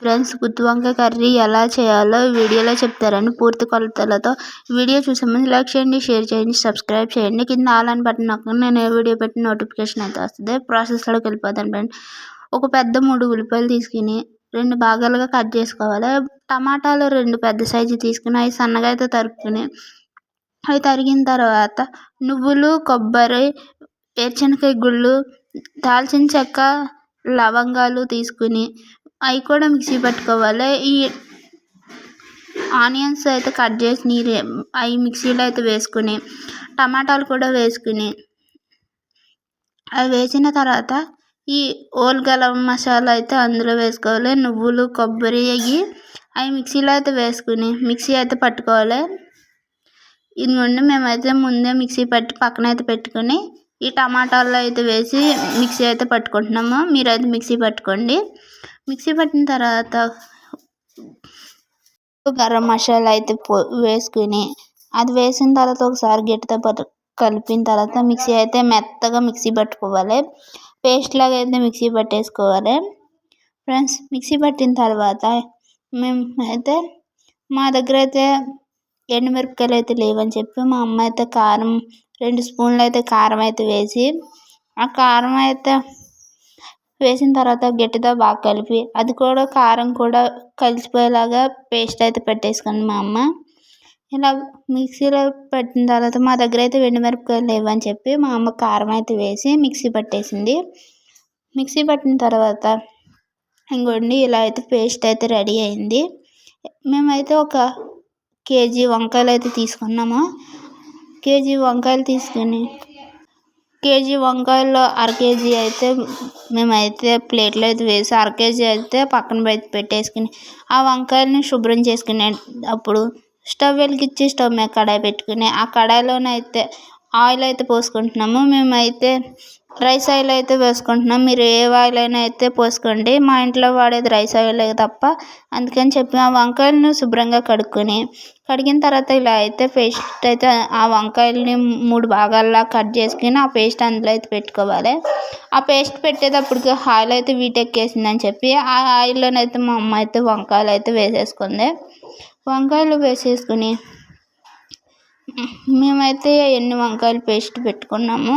Friends, గుత్తి వంకాయ curry ఎలా చేయాలో వీడియోలో చెప్తారని పూర్తి కొలతలతో వీడియో చూసే ముందు లైక్ చేయండి, షేర్ చేయండి, సబ్స్క్రైబ్ చేయండి. కింద ఆల్ అని బటన్ నొక్కండి. నేను ఏ వీడియో పెట్టిన నోటిఫికేషన్ అయితే వస్తుంది. ప్రాసెస్లోకి వెళ్ళిపోతాను ఫ్రెండ్. ఒక పెద్ద 3 ఉల్లిపాయలు తీసుకుని 2 భాగాలుగా కట్ చేసుకోవాలి. టమాటాలు 2 పెద్ద సైజు తీసుకుని అవి సన్నగా అయితే తరుక్కుని అవి తరిగిన తర్వాత నువ్వులు, కొబ్బరి, వేరుశనగకాయ గుళ్ళు, దాల్చిన చెక్క, లవంగాలు తీసుకుని అవి కూడా మిక్సీ పట్టుకోవాలి. ఈ ఆనియన్స్ అయితే కట్ చేసి అవి మిక్సీలో అయితే వేసుకుని టమాటాలు కూడా వేసుకుని అవి వేసిన తర్వాత ఈ ఓల్ గరం మసాలా అయితే అందులో వేసుకోవాలి. నువ్వులు, కొబ్బరి అవి మిక్సీలో అయితే వేసుకుని మిక్సీ అయితే పట్టుకోవాలి. ఇదిగోండి, మేమైతే ముందే మిక్సీ పట్టి పక్కన అయితే పెట్టుకుని ఈ టమాటాల్లో అయితే వేసి మిక్సీ అయితే పట్టుకుంటున్నాము. మీరైతే మిక్సీ పట్టుకోండి. మిక్సీ పట్టిన తర్వాత గరం మసాలా అయితే వేసుకుని అది వేసిన తర్వాత ఒకసారి గట్టితో కలిపిన తర్వాత మిక్సీ అయితే మెత్తగా మిక్సీ పట్టుకోవాలి. పేస్ట్ లాగా అయితే మిక్సీ పట్టేసుకోవాలి. ఫ్రెండ్స్, మిక్సీ పట్టిన తర్వాత మేము అయితే మా దగ్గర అయితే ఎండుమిరపకాయలు అయితే లేవని చెప్పి మా అమ్మ అయితే కారం 2 స్పూన్లు అయితే కారం అయితే వేసి ఆ కారం అయితే వేసిన తర్వాత గట్టితో బాగా కలిపి అది కూడా కారం కూడా కలిసిపోయేలాగా పేస్ట్ అయితే పెట్టేసుకుంది మా అమ్మ. ఇలా మిక్సీలో పెట్టిన తర్వాత మా దగ్గర అయితే ఎండుమిరపకాయలు లేవని చెప్పి మా అమ్మ కారం అయితే వేసి మిక్సీ పట్టేసింది. మిక్సీ పట్టిన తర్వాత ఇంకోండి, ఇలా అయితే పేస్ట్ అయితే రెడీ అయింది. మేమైతే ఒక కేజీ వంకాయలు అయితే తీసుకున్నాము. కేజీ వంకాయలు తీసుకుని కేజీ వంకాయల్లో అర కేజీ అయితే మేమైతే ప్లేట్లో అయితే వేసి అర కేజీ అయితే పక్కన పెట్టేసుకుని ఆ వంకాయలని శుభ్రం చేసుకునే అప్పుడు స్టవ్ వెలిగించి స్టవ్ మీద కడాయి పెట్టుకుని ఆ కడాయిలోనైతే ఆయిల్ అయితే పోసుకుంటున్నాము. మేమైతే రైస్ ఆయిల్ అయితే వేసుకుంటున్నాం. మీరు ఏ ఆయిల్ అయినా అయితే పోసుకోండి. మా ఇంట్లో వాడేది రైస్ ఆయిల్ తప్ప, అందుకని చెప్పి ఆ వంకాయలను శుభ్రంగా కడిగిన తర్వాత ఇలా అయితే పేస్ట్ అయితే ఆ వంకాయలని 3 భాగాల్లా కట్ చేసుకుని ఆ పేస్ట్ అందులో అయితే పెట్టుకోవాలి. ఆ పేస్ట్ పెట్టేటప్పటికి ఆయిల్ అయితే వీటెక్కేసిందని చెప్పి ఆ ఆయిల్లోనైతే మా అమ్మ అయితే వంకాయలు అయితే వేసేసుకుంది. వంకాయలు వేసేసుకుని మేమైతే ఎన్ని వంకాయలు పేస్ట్ పెట్టుకున్నాము.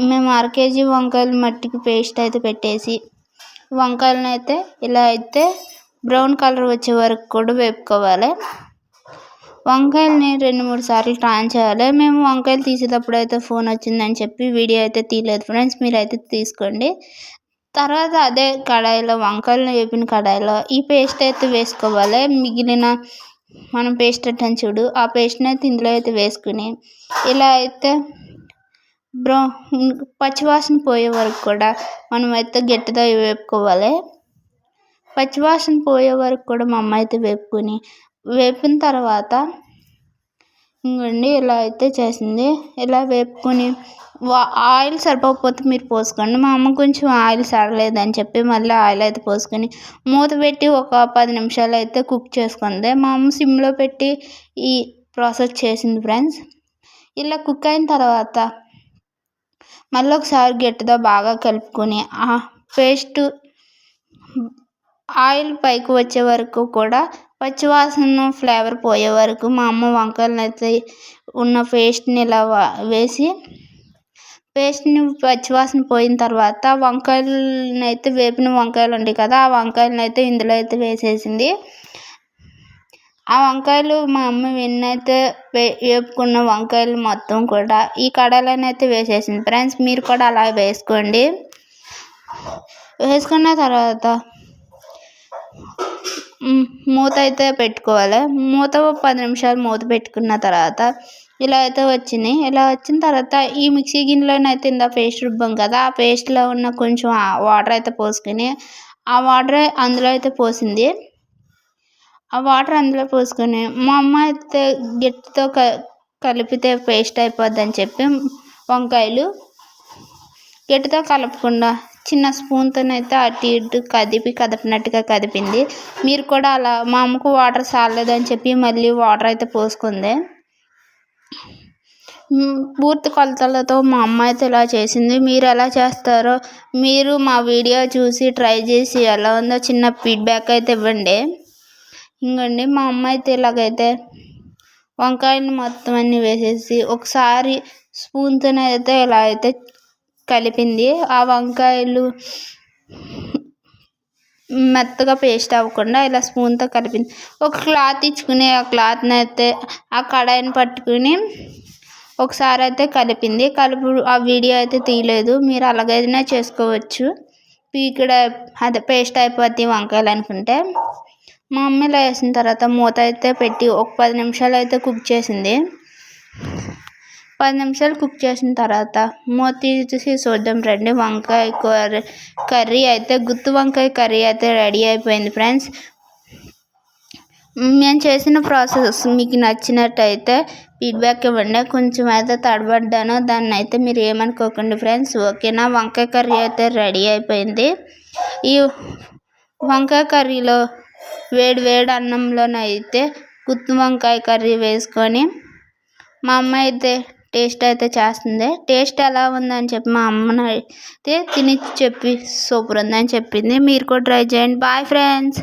మేము అర కేజీ వంకాయలు మట్టికి పేస్ట్ అయితే పెట్టేసి వంకాయలను అయితే ఇలా అయితే బ్రౌన్ కలర్ వచ్చే వరకు కూడా వేపుకోవాలి. వంకాయలని 2-3 సార్లు టర్న్ చేయాలి. మేము వంకాయలు తీసేటప్పుడు అయితే ఫోన్ వచ్చిందని చెప్పి వీడియో అయితే తీయలేదు ఫ్రెండ్స్, మీరైతే తీసుకోండి. తర్వాత అదే కడాయిలో వంకాయలను వేపిన కడాయిలో ఈ పేస్ట్ అయితే వేసుకోవాలి. మిగిలిన మనం పేస్ట్ పెట్టాను చూడు, ఆ పేస్ట్ని అయితే ఇందులో అయితే వేసుకుని ఇలా అయితే పచ్చివాసన పోయే వరకు కూడా మనం అయితే గట్టిగా వేపుకోవాలి. పచ్చివాసన పోయే వరకు కూడా మా అమ్మ అయితే వేపిన తర్వాత ఇంకోండి, ఇలా అయితే చేసింది. ఇలా వేపుకొని ఆయిల్ సరిపోకపోతే మీరు పోసుకోండి. మా అమ్మ కొంచెం ఆయిల్ సరలేదని చెప్పి మళ్ళీ ఆయిల్ అయితే పోసుకొని మూత పెట్టి ఒక 10 నిమిషాలు అయితే కుక్ చేసుకుంది. మా అమ్మ సిమ్లో పెట్టి ఈ ప్రాసెస్ చేసింది ఫ్రెండ్స్. ఇలా కుక్ అయిన తర్వాత మళ్ళీ ఒకసారి గట్టిగా బాగా కలుపుకొని ఆ పేస్ట్ ఆయిల్ పైకి వచ్చే వరకు కూడా పచ్చివాసన ఫ్లేవర్ పోయే వరకు మా అమ్మ వంకాయలను అయితే ఉన్న పేస్ట్ని ఇలా వేసి పేస్ట్ని పచ్చివాసన పోయిన తర్వాత వంకాయలను అయితే వేపిన వంకాయలు ఉంటాయి కదా, ఆ వంకాయలను అయితే ఇందులో అయితే వేసేసింది. ఆ వంకాయలు మా అమ్మ అయితే వేపుకున్న వంకాయలు మొత్తం కూడా ఈ కడాయిలోనే అయితే వేసేసింది ఫ్రెండ్స్. మీరు కూడా అలా వేసుకోండి. వేసుకున్న తర్వాత మూత అయితే పెట్టుకోవాలి. మూత 10 నిమిషాలు మూత పెట్టుకున్న తర్వాత ఇలా అయితే వచ్చింది. ఇలా వచ్చిన తర్వాత ఈ మిక్సీ గిన్నెలోనైతే ఇందా పేస్ట్ రుబ్బాం కదా, ఆ పేస్ట్లో ఉన్న కొంచెం వాటర్ అయితే పోసుకొని ఆ వాటర్ అందులో అయితే పోసింది. ఆ వాటర్ అందులో పోసుకొని మా అమ్మ అయితే గట్టితో కలిపితే పేస్ట్ అయిపోద్దని చెప్పి వంకాయలు గట్టితో కలపకుండా చిన్న స్పూన్తోనైతే అటు ఇటు కదిపినట్టుగా కదిపింది. మీరు కూడా అలా, మా అమ్మకు వాటర్ చాలలేదని చెప్పి మళ్ళీ వాటర్ అయితే పోసుకుంది. పూర్తి కొలతలతో మా అమ్మ అయితే ఇలా చేసింది. మీరు ఎలా చేస్తారో మీరు మా వీడియో చూసి ట్రై చేసి ఎలా ఉందో చిన్న ఫీడ్బ్యాక్ అయితే ఇవ్వండి. ఇంకోండి మా అమ్మ అయితే ఇలాగైతే వంకాయని మొత్తం అన్నీ వేసేసి ఒకసారి స్పూన్తోనైతే ఇలా అయితే కలిపింది. ఆ వంకాయలు మెత్తగా పేస్ట్ అవ్వకుండా ఇలా స్పూన్తో కలిపింది. ఒక క్లాత్ ఇచ్చుకుని ఆ క్లాత్ని అయితే ఆ కడాయిని పట్టుకుని ఒకసారి అయితే కలిపింది. ఆ వీడియో అయితే తీయలేదు. మీరు అలాగైనా చేసుకోవచ్చు. ఇక్కడ అదే పేస్ట్ అయిపోద్ది వంకాయలు అనుకుంటే. మా అమ్మ ఇలా వేసిన తర్వాత మూత అయితే పెట్టి ఒక 10 నిమిషాలు అయితే కుక్ చేసింది. 10 నిమిషాలు కుక్ చేసిన తర్వాత మూత తీసి చూద్దాం రండి. వంకాయ కర్రీ అయితే గుత్తి వంకాయ కర్రీ అయితే రెడీ అయిపోయింది ఫ్రెండ్స్. నేను చేసిన ప్రాసెస్ మీకు నచ్చినట్టయితే ఫీడ్బ్యాక్ ఇవ్వండి. కొంచెం అయితే తడబడ్డాను, దాన్ని అయితే మీరు ఏమనుకోకండి ఫ్రెండ్స్, ఓకేనా. వంకాయ కర్రీ అయితే రెడీ అయిపోయింది. ఈ వంకాయ కర్రీలో వేడి అన్నంలోనైతే గుత్తి వంకాయ కర్రీ వేసుకొని మా అమ్మ అయితే టేస్ట్ అయితే చేస్తుంది. టేస్ట్ ఎలా ఉందని చెప్పి మా అమ్మని అయితే తిని చెప్పి సూపర్ ఉందని చెప్పింది. మీరు కూడా ట్రై చేయండి. Bye friends.